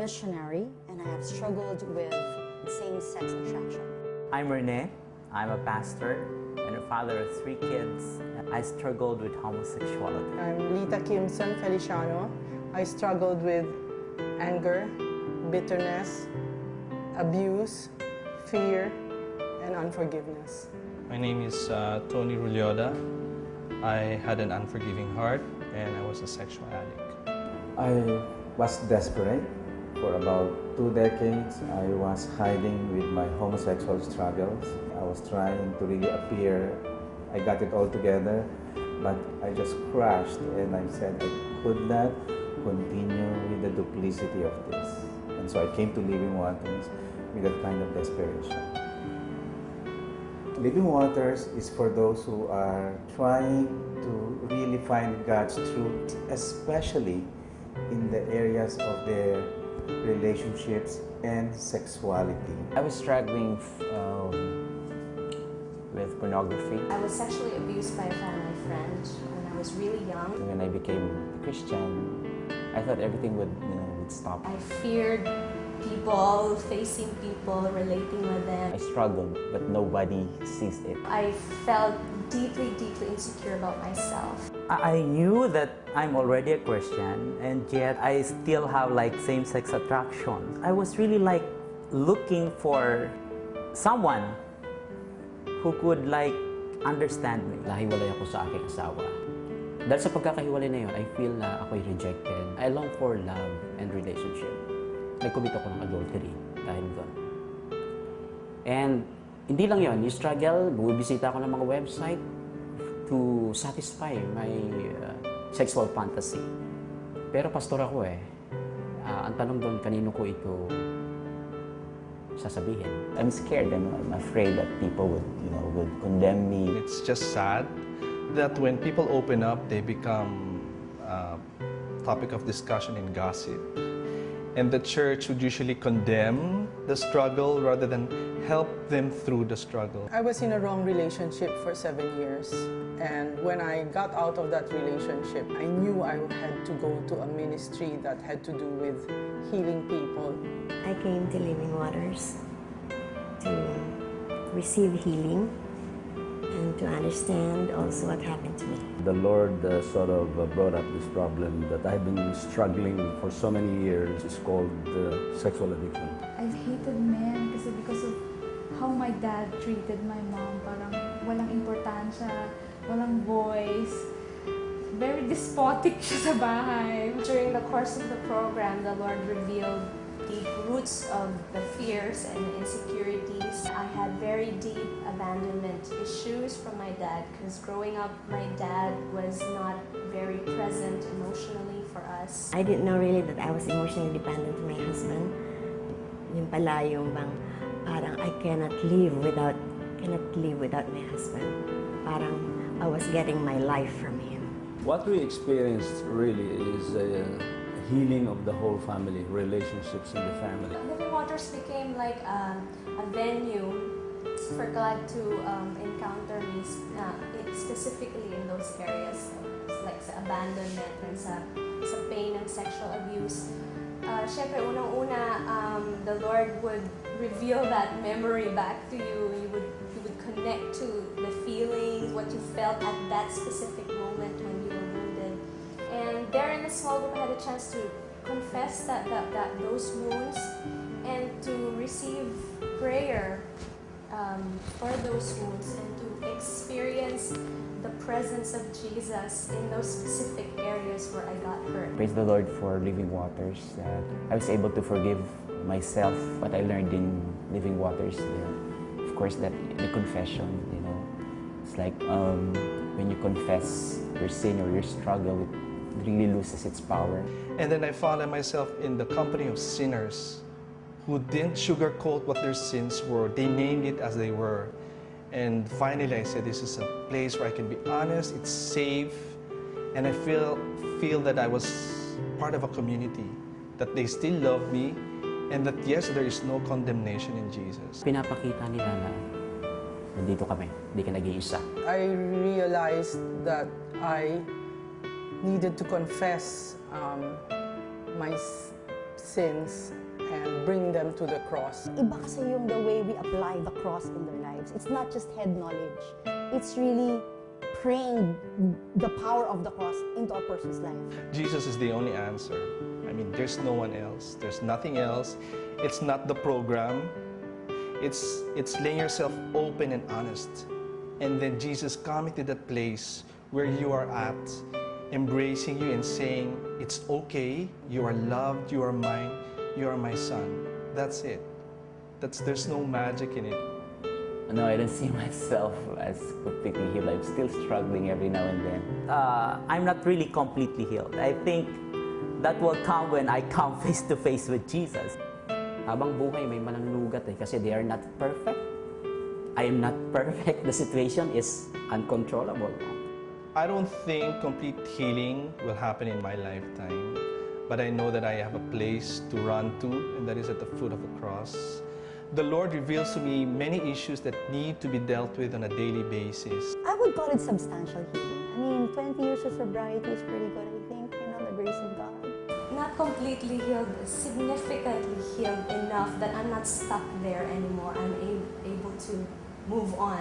missionary, and I have struggled with same-sex attraction. I'm Rene. I'm a pastor and a father of 3 kids. I struggled with homosexuality. I'm Lita Kimson Feliciano. I struggled with anger, bitterness, abuse, fear, and unforgiveness. My name is Tony Rulioda. I had an unforgiving heart and I was a sexual addict. I was desperate. For about 2 decades, I was hiding with my homosexual struggles. I was trying to really appear. I got it all together, but I just crashed and I said I could not continue with the duplicity of this. And so I came to Living Waters with that kind of desperation. Living Waters is for those who are trying to really find God's truth, especially in the areas of their relationships and sexuality. I was struggling with pornography. I was sexually abused by a family friend when I was really young. When I became a Christian, I thought everything would stop. I feared people, facing people, relating with them. I struggled, but nobody sees it. I felt deeply, deeply insecure about myself. I knew that I'm already a Christian, and yet I still have same-sex attraction. I was really looking for someone who could understand me. Nahiwalay ako sa aking asawa. Dahil sa pagkakahiwalay na yun, I feel na ako'y rejected. I long for love and relationship. Nag-commit ako ng adultery dahil doon. And hindi lang yun, yung struggle, bumibisita ako ng mga website to satisfy my sexual fantasy. Pero pastor ako ang tanong doon, kanino ko ito sasabihin? I'm scared. I'm afraid that people would condemn me. It's just sad that when people open up, they become a topic of discussion and gossip. And the church would usually condemn the struggle rather than help them through the struggle. I was in a wrong relationship for 7 years. And when I got out of that relationship, I knew I had to go to a ministry that had to do with healing people. I came to Living Waters to receive healing and to understand also what happened to me. The Lord sort of brought up this problem that I've been struggling for so many years. It's called sexual addiction. I hated men because of how my dad treated my mom. Parang walang importansya, walang voice. Very despotic siya sa bahay. During the course of the program, the Lord revealed the roots of the fears and insecurities. I had very deep abandonment issues from my dad because growing up, my dad was not very present emotionally for us. I didn't know really that I was emotionally dependent on my husband. Yun pala yung bang parang I cannot live without my husband. Parang I was getting my life from him. What we experienced really is a healing of the whole family, relationships in the family. Living Waters became like a venue for God to encounter me specifically in those areas, like sa abandonment and sa pain and sexual abuse. Syempre, unang-una, the Lord would reveal that memory back to you. You would connect to the feelings, what you felt at that specific moment when you were wounded. And there in the small group, I had a chance to confess those wounds and to receive prayer for those wounds and to experience the presence of Jesus in those specific areas where I got hurt. Praise the Lord for Living Waters. I was able to forgive myself. What I learned in Living Waters, of course, that the confession, it's like when you confess your sin or your struggle, it really loses its power. And then I found myself in the company of sinners who didn't sugarcoat what their sins were. They named it as they were. And finally I said, this is a place where I can be honest, it's safe, and I feel that I was part of a community, that they still love me, and that yes, there is no condemnation in Jesus. Pinapakita nila na nandito kami, hindi ka nag-iisa. I realized that I needed to confess my sins and bring them to the cross. Iba kasi yung the way we apply the cross in their lives. It's not just head knowledge. It's really praying the power of the cross into a person's life. Jesus is the only answer. I mean, there's no one else. There's nothing else. It's not the program. It's laying yourself open and honest. And then Jesus coming to that place where you are at, embracing you and saying, it's okay, you are loved, you are mine, you are my son. That's it. There's no magic in it. No, I don't see myself as completely healed. I'm still struggling every now and then. I'm not really completely healed. I think that will come when I come face to face with Jesus. Habang buhay, may manananugat kasi they are not perfect. I am not perfect. The situation is uncontrollable. I don't think complete healing will happen in my lifetime, but I know that I have a place to run to, and that is at the foot of the cross. The Lord reveals to me many issues that need to be dealt with on a daily basis. I would call it substantial healing. I mean, 20 years of sobriety is pretty good, I think, the grace of God. Not completely healed, significantly healed enough that I'm not stuck there anymore. I'm able to move on.